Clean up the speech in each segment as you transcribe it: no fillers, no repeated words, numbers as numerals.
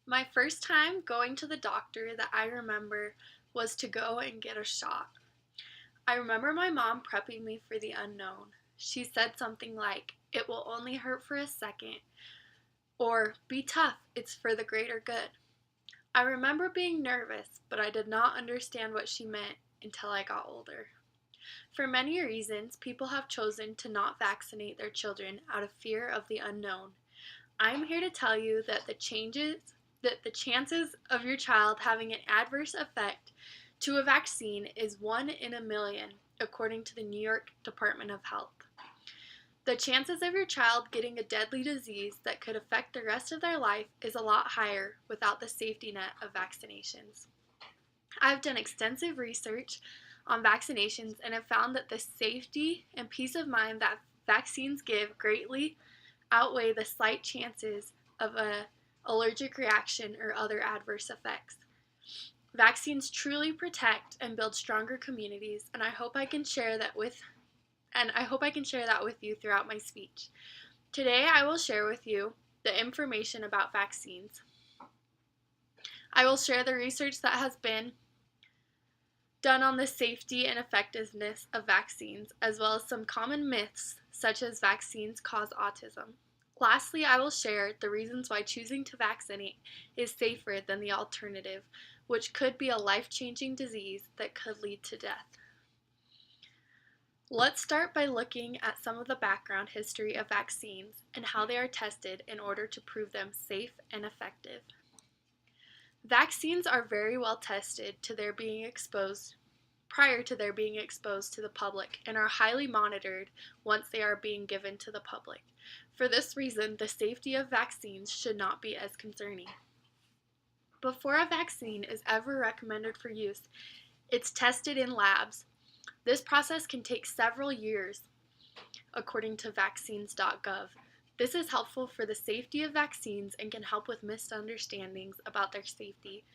My first time going to the doctor that I remember was to go and get a shot. I remember my mom prepping me for the unknown. She said something like, "It will only hurt for a second," or "Be tough, it's for the greater good." I remember being nervous, but I did not understand what she meant until I got older. For many reasons, people have chosen to not vaccinate their children out of fear of the unknown. I'm here to tell you that the chances of your child having an adverse effect to a vaccine is 1 in a million, according to the New York Department of Health. The chances of your child getting a deadly disease that could affect the rest of their life is a lot higher without the safety net of vaccinations. I've done extensive research on vaccinations and have found that the safety and peace of mind that vaccines give greatly outweigh the slight chances of an allergic reaction or other adverse effects. Vaccines truly protect and build stronger communities, and I hope I can share that with you throughout my speech. Today I will share with you the information about vaccines. I will share the research that has been done on the safety and effectiveness of vaccines, as well as some common myths such as vaccines cause autism. Lastly, I will share the reasons why choosing to vaccinate is safer than the alternative, which could be a life-changing disease that could lead to death. Let's start by looking at some of the background history of vaccines and how they are tested in order to prove them safe and effective. Vaccines are very well tested prior to their being exposed to the public and are highly monitored once they are being given to the public. For this reason, the safety of vaccines should not be as concerning. Before a vaccine is ever recommended for use, it's tested in labs. This process can take several years, according to vaccines.gov. This is helpful for the safety of vaccines and can help with misunderstandings about their safety.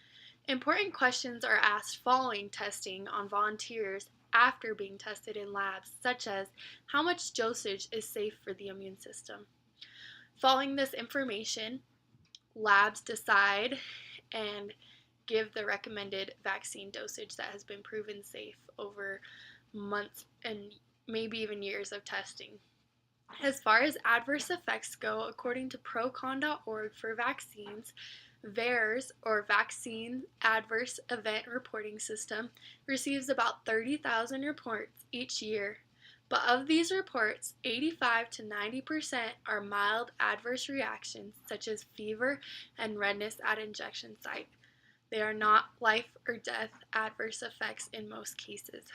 Important questions are asked following testing on volunteers after being tested in labs, such as how much dosage is safe for the immune system. Following this information, labs decide and give the recommended vaccine dosage that has been proven safe over months and maybe even years of testing. As far as adverse effects go, according to procon.org for vaccines, VAERS, or Vaccine Adverse Event Reporting System, receives about 30,000 reports each year. But of these reports, 85 to 90% are mild adverse reactions such as fever and redness at injection site. They are not life or death adverse effects in most cases.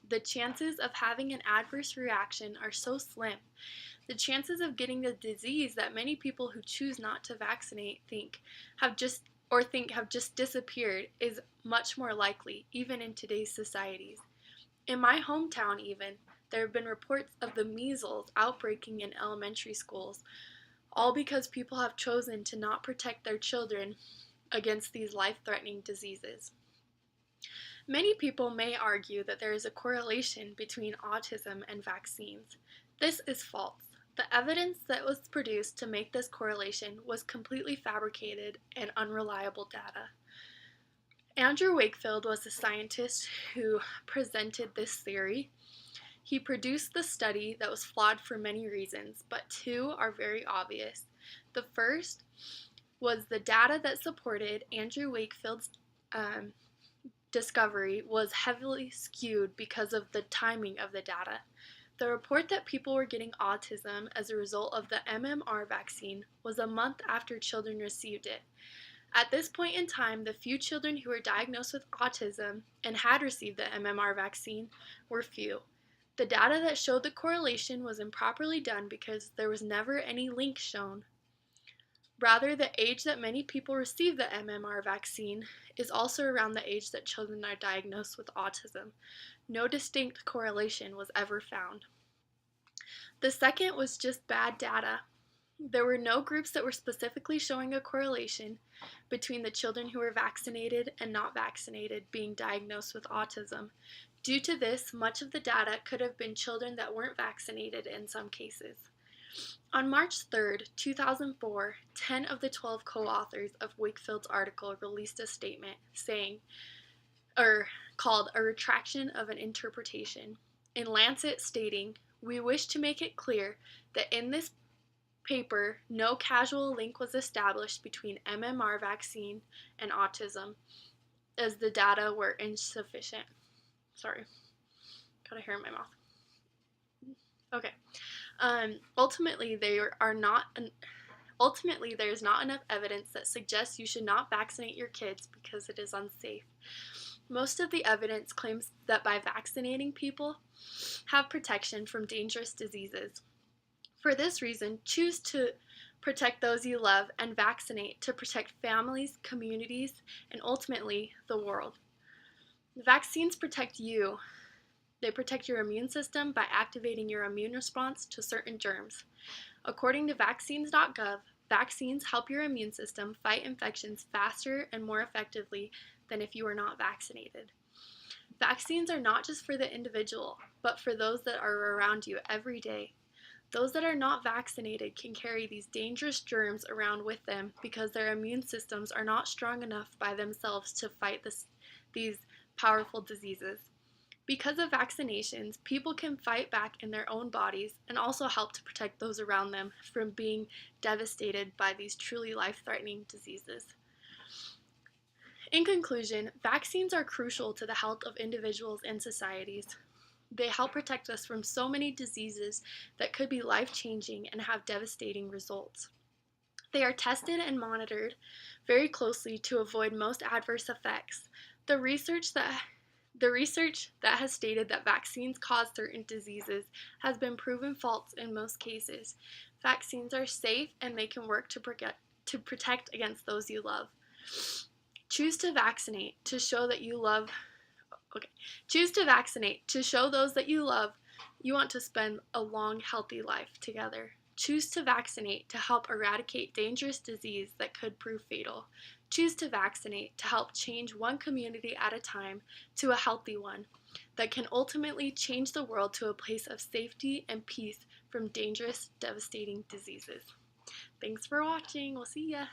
The chances of having an adverse reaction are so slim. The chances of getting the disease that many people who choose not to vaccinate think have just disappeared is much more likely, even in today's societies. In my hometown even, there have been reports of the measles outbreaking in elementary schools, all because people have chosen to not protect their children against these life-threatening diseases. Many people may argue that there is a correlation between autism and vaccines. This is false. The evidence that was produced to make this correlation was completely fabricated and unreliable data. Andrew Wakefield was the scientist who presented this theory. He produced the study that was flawed for many reasons, but two are very obvious. The first was the data that supported Andrew Wakefield's discovery was heavily skewed because of the timing of the data. The report that people were getting autism as a result of the MMR vaccine was a month after children received it. At this point in time, the few children who were diagnosed with autism and had received the MMR vaccine were few. The data that showed the correlation was improperly done because there was never any link shown. Rather, the age that many people receive the MMR vaccine is also around the age that children are diagnosed with autism. No distinct correlation was ever found. The second was just bad data. There were no groups that were specifically showing a correlation between the children who were vaccinated and not vaccinated being diagnosed with autism. Due to this, much of the data could have been children that weren't vaccinated in some cases. On March 3rd, 2004, 10 of the 12 co-authors of Wakefield's article released a statement saying, called A Retraction of an Interpretation, in Lancet stating, "We wish to make it clear that in this paper, no causal link was established between MMR vaccine and autism, as the data were insufficient." Sorry, got a hair in my mouth. Okay. Ultimately, there's not enough evidence that suggests you should not vaccinate your kids because it is unsafe. Most of the evidence claims that by vaccinating, people have protection from dangerous diseases. For this reason, choose to protect those you love and vaccinate to protect families, communities, and ultimately the world. Vaccines protect you. They protect your immune system by activating your immune response to certain germs. According to vaccines.gov, vaccines help your immune system fight infections faster and more effectively than if you were not vaccinated. Vaccines are not just for the individual, but for those that are around you every day. Those that are not vaccinated can carry these dangerous germs around with them because their immune systems are not strong enough by themselves to fight these powerful diseases. Because of vaccinations, people can fight back in their own bodies and also help to protect those around them from being devastated by these truly life-threatening diseases. In conclusion, vaccines are crucial to the health of individuals and societies. They help protect us from so many diseases that could be life-changing and have devastating results. They are tested and monitored very closely to avoid most adverse effects. The research that has stated that vaccines cause certain diseases has been proven false in most cases. Vaccines are safe and they can work to protect against those you love. Choose to vaccinate to show that you love. Choose to vaccinate to show those that you love you want to spend a long, healthy life together. Choose to vaccinate to help eradicate dangerous disease that could prove fatal. Choose to vaccinate to help change one community at a time to a healthy one that can ultimately change the world to a place of safety and peace from dangerous, devastating diseases. Thanks for watching. We'll see ya.